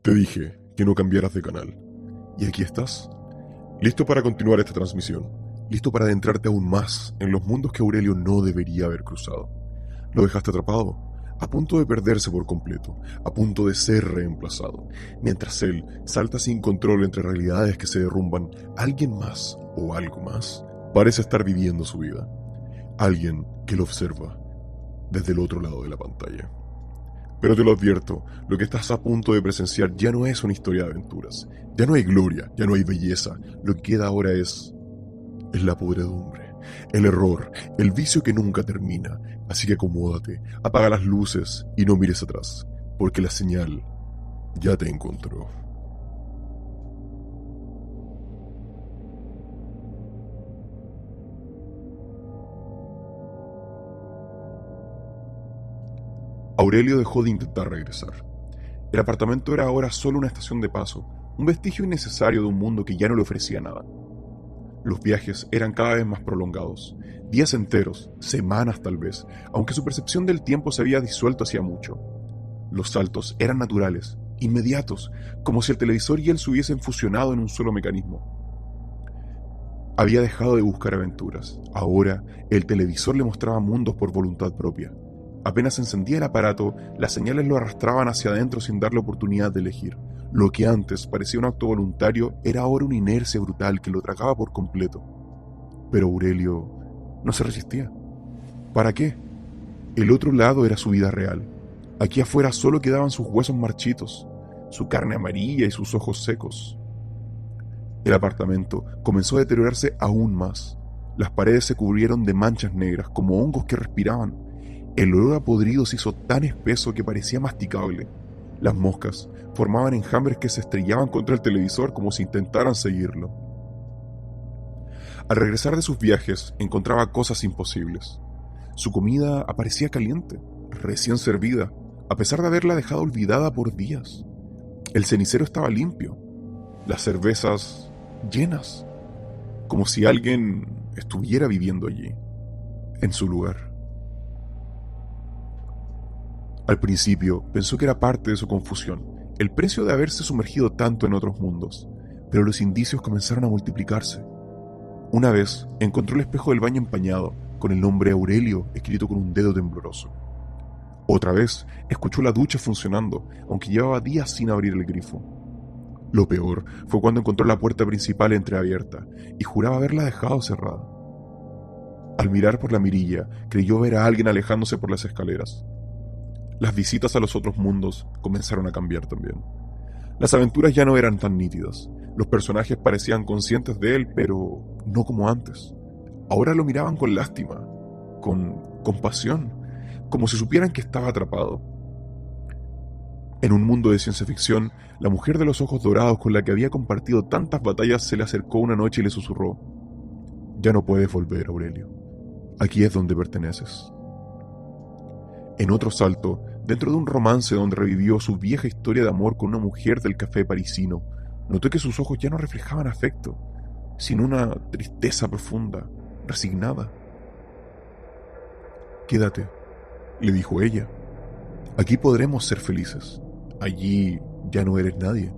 Te dije que no cambiaras de canal. Y aquí estás, listo para continuar esta transmisión, listo para adentrarte aún más en los mundos que Aurelio no debería haber cruzado. Lo dejaste atrapado, a punto de perderse por completo, a punto de ser reemplazado. Mientras él salta sin control entre realidades que se derrumban, alguien más o algo más parece estar viviendo su vida. Alguien que lo observa desde el otro lado de la pantalla. Pero te lo advierto, lo que estás a punto de presenciar ya no es una historia de aventuras. Ya no hay gloria, ya no hay belleza. Lo que queda ahora es la podredumbre, el error, el vicio que nunca termina. Así que acomódate, apaga las luces y no mires atrás, porque la señal ya te encontró. Aurelio dejó de intentar regresar. El apartamento era ahora solo una estación de paso, un vestigio innecesario de un mundo que ya no le ofrecía nada. Los viajes eran cada vez más prolongados, días enteros, semanas tal vez, aunque su percepción del tiempo se había disuelto hacía mucho. Los saltos eran naturales, inmediatos, como si el televisor y él se hubiesen fusionado en un solo mecanismo. Había dejado de buscar aventuras. Ahora, el televisor le mostraba mundos por voluntad propia. Apenas encendía el aparato, las señales lo arrastraban hacia adentro sin darle oportunidad de elegir. Lo que antes parecía un acto voluntario era ahora una inercia brutal que lo tragaba por completo. Pero Aurelio no se resistía. ¿Para qué? El otro lado era su vida real. Aquí afuera solo quedaban sus huesos marchitos, su carne amarilla y sus ojos secos. El apartamento comenzó a deteriorarse aún más. Las paredes se cubrieron de manchas negras, como hongos que respiraban. El olor a podrido se hizo tan espeso que parecía masticable. Las moscas formaban enjambres que se estrellaban contra el televisor como si intentaran seguirlo. Al regresar de sus viajes, encontraba cosas imposibles. Su comida aparecía caliente, recién servida, a pesar de haberla dejado olvidada por días. El cenicero estaba limpio, las cervezas llenas, como si alguien estuviera viviendo allí, en su lugar. Al principio pensó que era parte de su confusión, el precio de haberse sumergido tanto en otros mundos, pero los indicios comenzaron a multiplicarse. Una vez encontró el espejo del baño empañado, con el nombre Aurelio escrito con un dedo tembloroso. Otra vez escuchó la ducha funcionando, aunque llevaba días sin abrir el grifo. Lo peor fue cuando encontró la puerta principal entreabierta y juraba haberla dejado cerrada. Al mirar por la mirilla, creyó ver a alguien alejándose por las escaleras. Las visitas a los otros mundos comenzaron a cambiar también. Las aventuras ya no eran tan nítidas. Los personajes parecían conscientes de él, pero no como antes. Ahora lo miraban con lástima, con compasión, como si supieran que estaba atrapado. En un mundo de ciencia ficción, la mujer de los ojos dorados con la que había compartido tantas batallas se le acercó una noche y le susurró: «Ya no puedes volver, Aurelio. Aquí es donde perteneces». En otro salto, dentro de un romance donde revivió su vieja historia de amor con una mujer del café parisino, notó que sus ojos ya no reflejaban afecto, sino una tristeza profunda, resignada. «Quédate», le dijo ella. «Aquí podremos ser felices. Allí ya no eres nadie».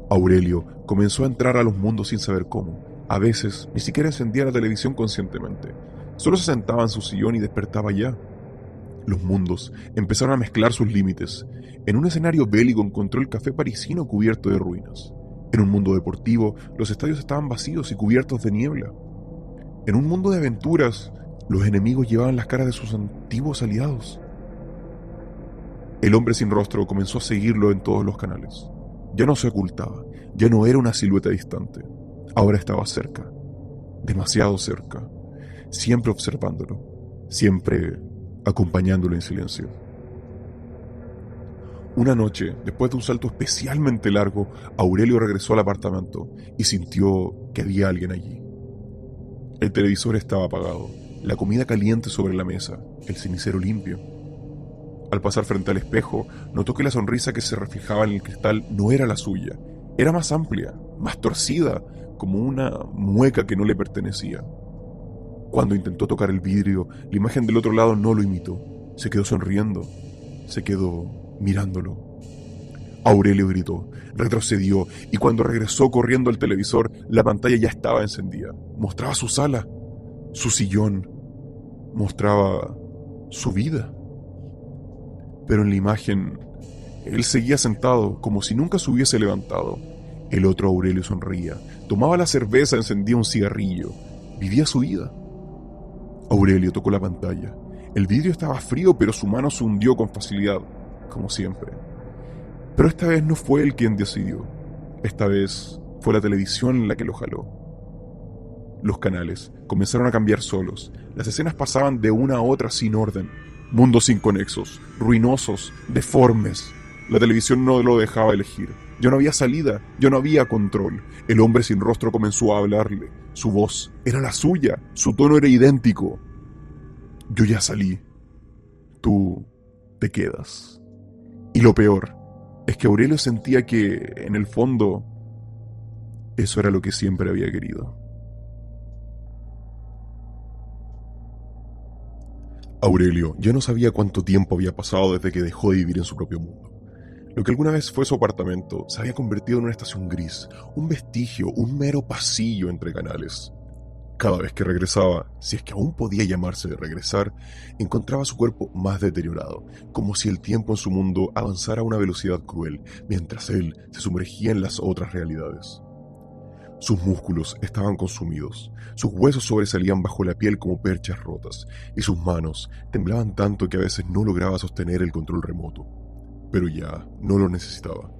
Aurelio comenzó a entrar a los mundos sin saber cómo. A veces ni siquiera encendía la televisión conscientemente. Solo se sentaba en su sillón y despertaba ya. Los mundos empezaron a mezclar sus límites. En un escenario bélico encontró el café parisino cubierto de ruinas. En un mundo deportivo, los estadios estaban vacíos y cubiertos de niebla. En un mundo de aventuras, los enemigos llevaban las caras de sus antiguos aliados. El hombre sin rostro comenzó a seguirlo en todos los canales. Ya no se ocultaba, ya no era una silueta distante. Ahora estaba cerca, demasiado cerca, siempre observándolo, siempre acompañándolo en silencio. Una noche, después de un salto especialmente largo, Aurelio regresó al apartamento y sintió que había alguien allí. El televisor estaba apagado, la comida caliente sobre la mesa, el cenicero limpio. Al pasar frente al espejo, notó que la sonrisa que se reflejaba en el cristal no era la suya. Era más amplia, más torcida, como una mueca que no le pertenecía. Cuando intentó tocar el vidrio, la imagen del otro lado no lo imitó. Se quedó sonriendo, se quedó mirándolo, Aurelio gritó, retrocedió y cuando regresó corriendo al televisor, la pantalla ya estaba encendida. Mostraba su sala, su sillón, mostraba su vida. Pero en la imagen, él seguía sentado como si nunca se hubiese levantado. El otro Aurelio sonreía, tomaba la cerveza, encendía un cigarrillo, vivía su vida. Aurelio tocó la pantalla. El vidrio estaba frío, pero su mano se hundió con facilidad, como siempre. Pero esta vez no fue él quien decidió. Esta vez fue la televisión la que lo jaló. Los canales comenzaron a cambiar solos. Las escenas pasaban de una a otra sin orden. Mundos inconexos, ruinosos, deformes. La televisión no lo dejaba elegir. Ya no había salida, ya no había control. El hombre sin rostro comenzó a hablarle. Su voz era la suya, su tono era idéntico. Yo ya salí. Tú te quedas. Y lo peor es que Aurelio sentía que, en el fondo, eso era lo que siempre había querido. Aurelio ya no sabía cuánto tiempo había pasado desde que dejó de vivir en su propio mundo. Lo que alguna vez fue su apartamento se había convertido en una estación gris, un vestigio, un mero pasillo entre canales. Cada vez que regresaba, si es que aún podía llamarse de regresar, encontraba su cuerpo más deteriorado, como si el tiempo en su mundo avanzara a una velocidad cruel, mientras él se sumergía en las otras realidades. Sus músculos estaban consumidos, sus huesos sobresalían bajo la piel como perchas rotas, y sus manos temblaban tanto que a veces no lograba sostener el control remoto. Pero ya no lo necesitaba.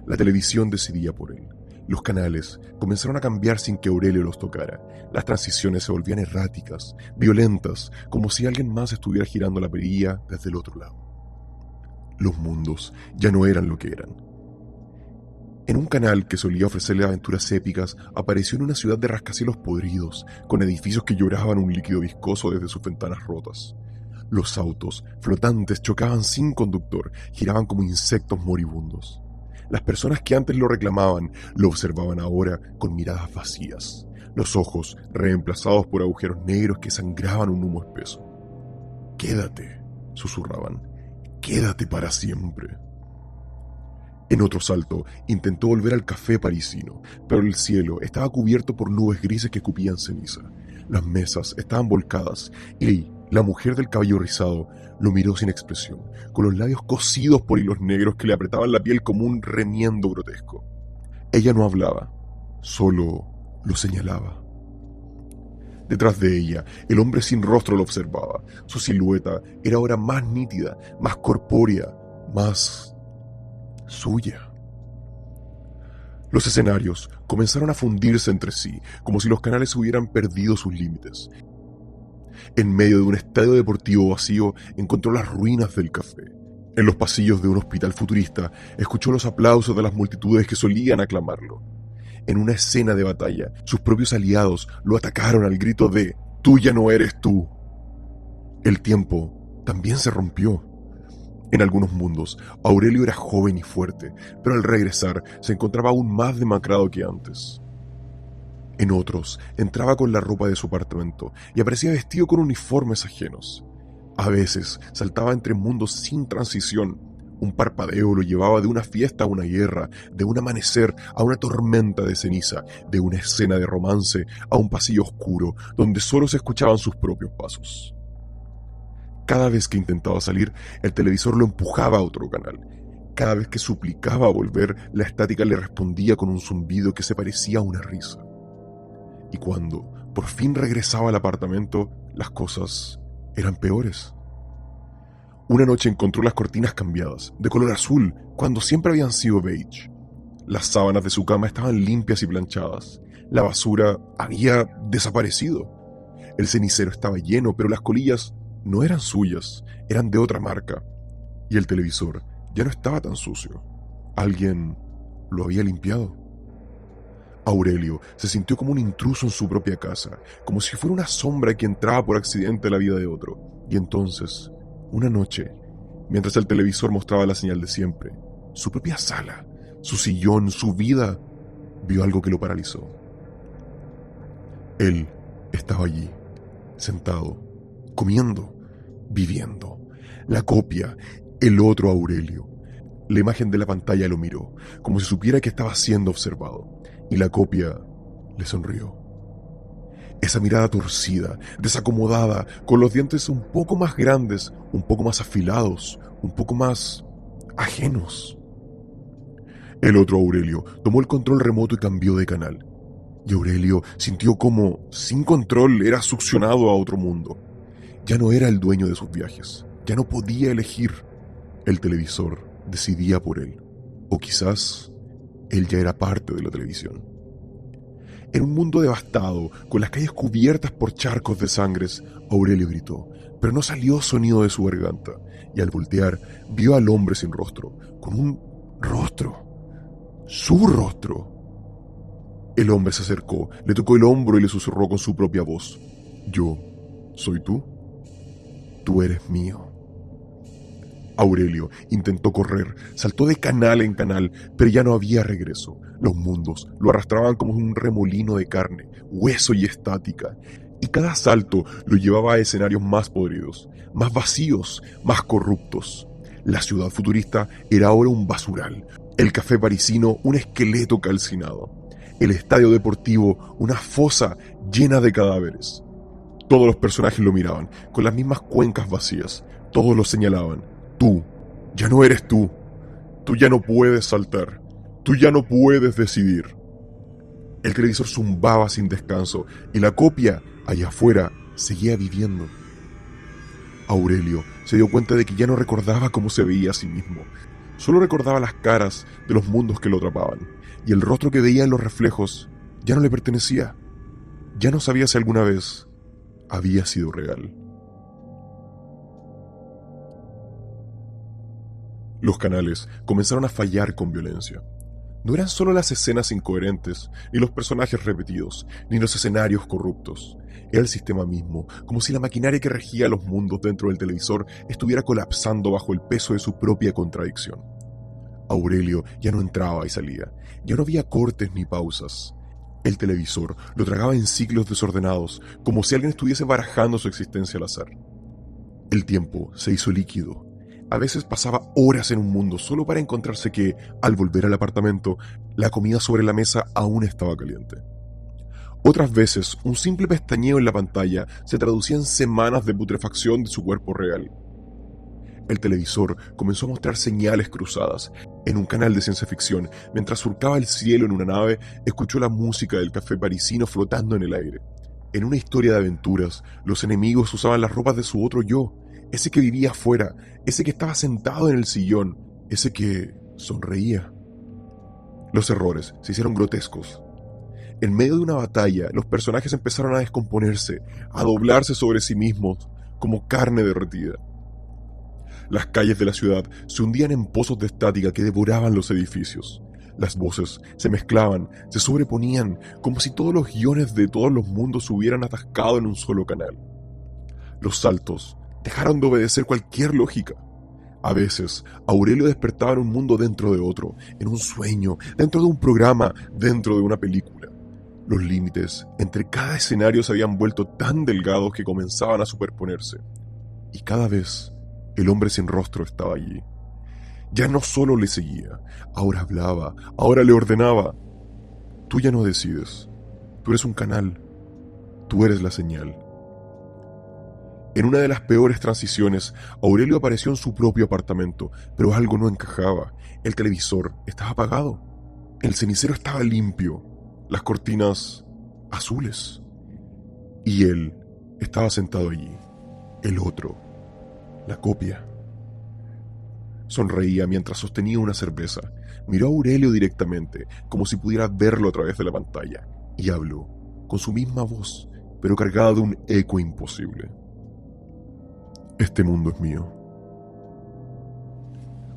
La televisión decidía por él. Los canales comenzaron a cambiar sin que Aurelio los tocara. Las transiciones se volvían erráticas, violentas, como si alguien más estuviera girando la perilla desde el otro lado. Los mundos ya no eran lo que eran. En un canal que solía ofrecerle aventuras épicas, apareció en una ciudad de rascacielos podridos, con edificios que lloraban un líquido viscoso desde sus ventanas rotas. Los autos, flotantes, chocaban sin conductor, giraban como insectos moribundos. Las personas que antes lo reclamaban, lo observaban ahora con miradas vacías, los ojos reemplazados por agujeros negros que sangraban un humo espeso. «Quédate», susurraban, «quédate para siempre». En otro salto, intentó volver al café parisino, pero el cielo estaba cubierto por nubes grises que escupían ceniza. Las mesas estaban volcadas y la mujer del cabello rizado lo miró sin expresión, con los labios cosidos por hilos negros que le apretaban la piel como un remiendo grotesco. Ella no hablaba, solo lo señalaba. Detrás de ella, el hombre sin rostro lo observaba. Su silueta era ahora más nítida, más corpórea, más suya. Los escenarios comenzaron a fundirse entre sí, como si los canales hubieran perdido sus límites. En medio de un estadio deportivo vacío, encontró las ruinas del café. En los pasillos de un hospital futurista, escuchó los aplausos de las multitudes que solían aclamarlo. En una escena de batalla, sus propios aliados lo atacaron al grito de «¡Tú ya no eres tú!». El tiempo también se rompió. En algunos mundos, Aurelio era joven y fuerte, pero al regresar se encontraba aún más demacrado que antes. En otros, entraba con la ropa de su apartamento y aparecía vestido con uniformes ajenos. A veces, saltaba entre mundos sin transición. Un parpadeo lo llevaba de una fiesta a una guerra, de un amanecer a una tormenta de ceniza, de una escena de romance a un pasillo oscuro donde solo se escuchaban sus propios pasos. Cada vez que intentaba salir, el televisor lo empujaba a otro canal. Cada vez que suplicaba volver, la estática le respondía con un zumbido que se parecía a una risa. Y cuando por fin regresaba al apartamento, las cosas eran peores. Una noche encontró las cortinas cambiadas, de color azul, cuando siempre habían sido beige. Las sábanas de su cama estaban limpias y planchadas. La basura había desaparecido. El cenicero estaba lleno, pero las colillas no eran suyas, eran de otra marca. Y el televisor ya no estaba tan sucio. Alguien lo había limpiado. Aurelio se sintió como un intruso en su propia casa, como si fuera una sombra que entraba por accidente en la vida de otro. Y entonces, una noche, mientras el televisor mostraba la señal de siempre, su propia sala, su sillón, su vida, vio algo que lo paralizó. Él estaba allí, sentado, comiendo, viviendo. La copia, el otro Aurelio. La imagen de la pantalla lo miró, como si supiera que estaba siendo observado, y la copia le sonrió. Esa mirada torcida, desacomodada, con los dientes un poco más grandes, un poco más afilados, un poco más ajenos. El otro Aurelio tomó el control remoto y cambió de canal. Y Aurelio sintió como, sin control, era succionado a otro mundo. Ya no era el dueño de sus viajes, ya no podía elegir. El televisor decidía por él, o quizás él ya era parte de la televisión. En un mundo devastado, con las calles cubiertas por charcos de sangres, Aurelio gritó, pero no salió sonido de su garganta, y al voltear vio al hombre sin rostro, con un rostro, su rostro. El hombre se acercó, le tocó el hombro y le susurró con su propia voz, yo soy tú, tú eres mío. Aurelio intentó correr, saltó de canal en canal, pero ya no había regreso. Los mundos lo arrastraban como un remolino de carne, hueso y estática, y cada salto lo llevaba a escenarios más podridos, más vacíos, más corruptos. La ciudad futurista era ahora un basural, el café parisino un esqueleto calcinado, el estadio deportivo una fosa llena de cadáveres. Todos los personajes lo miraban, con las mismas cuencas vacías, todos lo señalaban. Tú, ya no eres tú. Tú ya no puedes saltar. Tú ya no puedes decidir. El televisor zumbaba sin descanso y la copia, allá afuera, seguía viviendo. Aurelio se dio cuenta de que ya no recordaba cómo se veía a sí mismo. Solo recordaba las caras de los mundos que lo atrapaban, y el rostro que veía en los reflejos ya no le pertenecía. Ya no sabía si alguna vez había sido real. Los canales comenzaron a fallar con violencia. No eran solo las escenas incoherentes, ni los personajes repetidos, ni los escenarios corruptos. Era el sistema mismo, como si la maquinaria que regía los mundos dentro del televisor estuviera colapsando bajo el peso de su propia contradicción. Aurelio ya no entraba y salía, ya no había cortes ni pausas. El televisor lo tragaba en ciclos desordenados, como si alguien estuviese barajando su existencia al azar. El tiempo se hizo líquido. A veces pasaba horas en un mundo solo para encontrarse que, al volver al apartamento, la comida sobre la mesa aún estaba caliente. Otras veces, un simple pestañeo en la pantalla se traducía en semanas de putrefacción de su cuerpo real. El televisor comenzó a mostrar señales cruzadas. En un canal de ciencia ficción, mientras surcaba el cielo en una nave, escuchó la música del café parisino flotando en el aire. En una historia de aventuras, los enemigos usaban las ropas de su otro yo, ese que vivía afuera, ese que estaba sentado en el sillón, ese que sonreía. Los errores se hicieron grotescos. En medio de una batalla, los personajes empezaron a descomponerse, a doblarse sobre sí mismos, como carne derretida. Las calles de la ciudad se hundían en pozos de estática que devoraban los edificios. Las voces se mezclaban, se sobreponían, como si todos los guiones de todos los mundos se hubieran atascado en un solo canal. Los saltos dejaron de obedecer cualquier lógica. A veces, Aurelio despertaba en un mundo dentro de otro, en un sueño, dentro de un programa, dentro de una película. Los límites entre cada escenario se habían vuelto tan delgados que comenzaban a superponerse. Y cada vez, el hombre sin rostro estaba allí. Ya no solo le seguía, ahora hablaba, ahora le ordenaba. Tú ya no decides. Tú eres un canal. Tú eres la señal. En una de las peores transiciones, Aurelio apareció en su propio apartamento, pero algo no encajaba. El televisor estaba apagado. El cenicero estaba limpio. Las cortinas azules. Y él estaba sentado allí. El otro. La copia. Sonreía mientras sostenía una cerveza. Miró a Aurelio directamente, como si pudiera verlo a través de la pantalla, y habló, con su misma voz, pero cargada de un eco imposible. Este mundo es mío.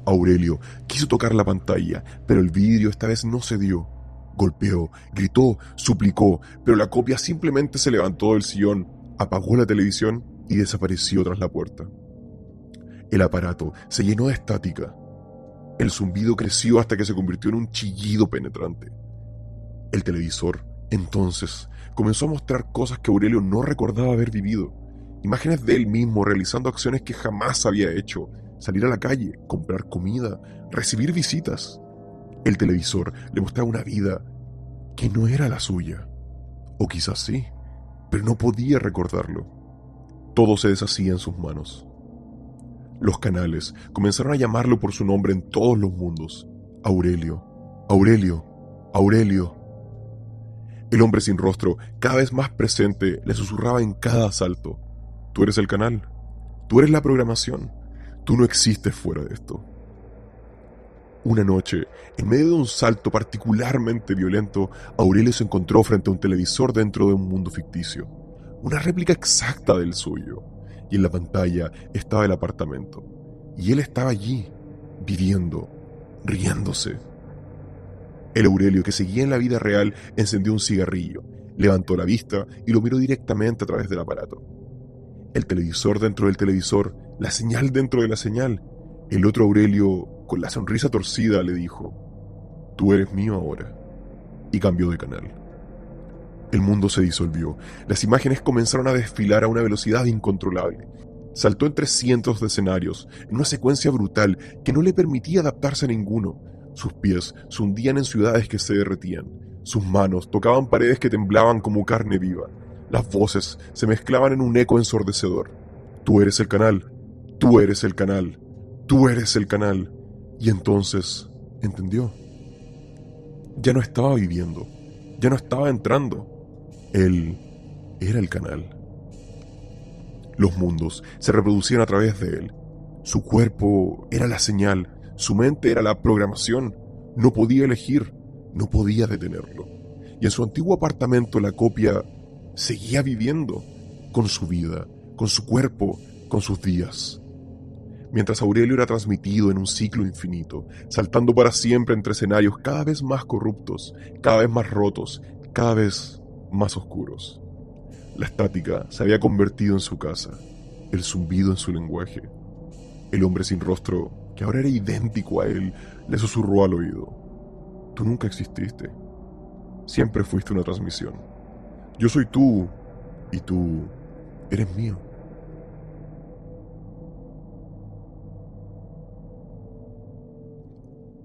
Aurelio quiso tocar la pantalla, pero el vidrio esta vez no cedió. Golpeó, gritó, suplicó, pero la copia simplemente se levantó del sillón, apagó la televisión y desapareció tras la puerta. El aparato se llenó de estática. El zumbido creció hasta que se convirtió en un chillido penetrante. El televisor, entonces, comenzó a mostrar cosas que Aurelio no recordaba haber vivido. Imágenes de él mismo realizando acciones que jamás había hecho, salir a la calle, comprar comida, recibir visitas. El televisor le mostraba una vida que no era la suya. O quizás sí, pero no podía recordarlo. Todo se deshacía en sus manos. Los canales comenzaron a llamarlo por su nombre en todos los mundos. Aurelio, Aurelio, Aurelio. El hombre sin rostro, cada vez más presente, le susurraba en cada asalto: tú eres el canal, tú eres la programación, tú no existes fuera de esto. Una noche, en medio de un salto particularmente violento, Aurelio se encontró frente a un televisor dentro de un mundo ficticio, una réplica exacta del suyo, y en la pantalla estaba el apartamento, y él estaba allí, viviendo, riéndose. El Aurelio, que seguía en la vida real, encendió un cigarrillo, levantó la vista y lo miró directamente a través del aparato. El televisor dentro del televisor, la señal dentro de la señal. El otro Aurelio, con la sonrisa torcida, le dijo: tú eres mío ahora. Y cambió de canal. El mundo se disolvió. Las imágenes comenzaron a desfilar a una velocidad incontrolable. Saltó entre cientos de escenarios, en una secuencia brutal que no le permitía adaptarse a ninguno. Sus pies se hundían en ciudades que se derretían. Sus manos tocaban paredes que temblaban como carne viva. Las voces se mezclaban en un eco ensordecedor. Tú eres el canal. Tú eres el canal. Tú eres el canal. Y entonces entendió. Ya no estaba viviendo. Ya no estaba entrando. Él era el canal. Los mundos se reproducían a través de él. Su cuerpo era la señal. Su mente era la programación. No podía elegir, no podía detenerlo. Y en su antiguo apartamento la copia seguía viviendo, con su vida, con su cuerpo, con sus días. Mientras Aurelio era transmitido en un ciclo infinito, saltando para siempre entre escenarios cada vez más corruptos, cada vez más rotos, cada vez más oscuros. La estática se había convertido en su casa, el zumbido en su lenguaje. El hombre sin rostro, que ahora era idéntico a él, le susurró al oído: tú nunca exististe. Siempre fuiste una transmisión. Yo soy tú, y tú eres mío.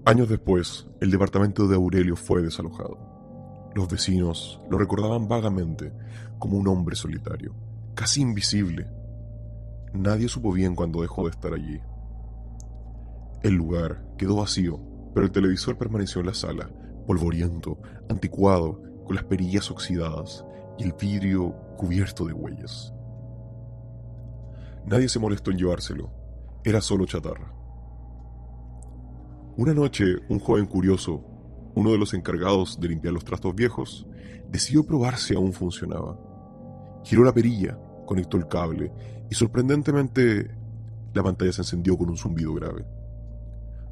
Años después, el departamento de Aurelio fue desalojado. Los vecinos lo recordaban vagamente como un hombre solitario, casi invisible. Nadie supo bien cuándo dejó de estar allí. El lugar quedó vacío, pero el televisor permaneció en la sala, polvoriento, anticuado, con las perillas oxidadas y el vidrio cubierto de huellas. Nadie se molestó en llevárselo, era solo chatarra. Una noche, un joven curioso, uno de los encargados de limpiar los trastos viejos, decidió probar si aún funcionaba. Giró la perilla, conectó el cable y sorprendentemente la pantalla se encendió con un zumbido grave.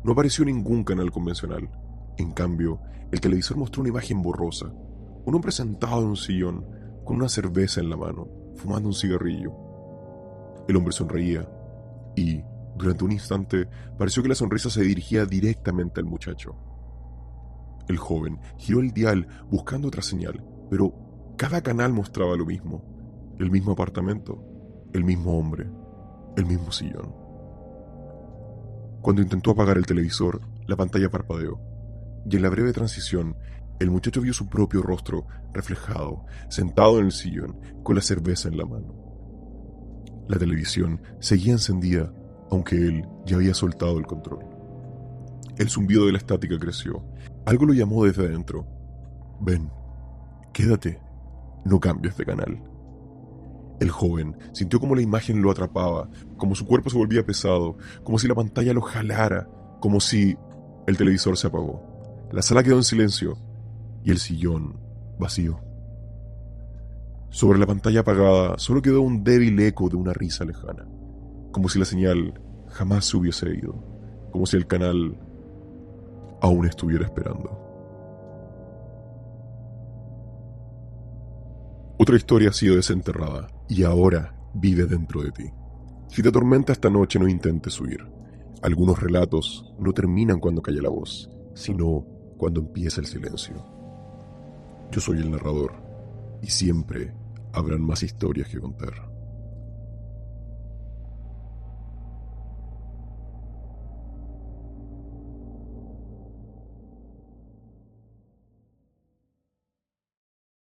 No apareció ningún canal convencional. En cambio, el televisor mostró una imagen borrosa. Un hombre sentado en un sillón, con una cerveza en la mano, fumando un cigarrillo. El hombre sonreía y, durante un instante, pareció que la sonrisa se dirigía directamente al muchacho. El joven giró el dial buscando otra señal, pero cada canal mostraba lo mismo. El mismo apartamento, el mismo hombre, el mismo sillón. Cuando intentó apagar el televisor, la pantalla parpadeó, y en la breve transición, el muchacho vio su propio rostro reflejado, sentado en el sillón, con la cerveza en la mano. La televisión seguía encendida, aunque él ya había soltado el control. El zumbido de la estática creció. Algo lo llamó desde adentro. Ven, quédate, no cambies de canal. El joven sintió como la imagen lo atrapaba, como su cuerpo se volvía pesado, como si la pantalla lo jalara, como si el televisor se apagó. La sala quedó en silencio y el sillón vacío. Sobre la pantalla apagada solo quedó un débil eco de una risa lejana, como si la señal jamás se hubiese ido, como si el canal aún estuviera esperando. Otra historia ha sido desenterrada y ahora vive dentro de ti. Si te atormenta esta noche, no intentes huir. Algunos relatos no terminan cuando calla la voz, sino cuando empieza el silencio. Yo soy el narrador y siempre habrán más historias que contar.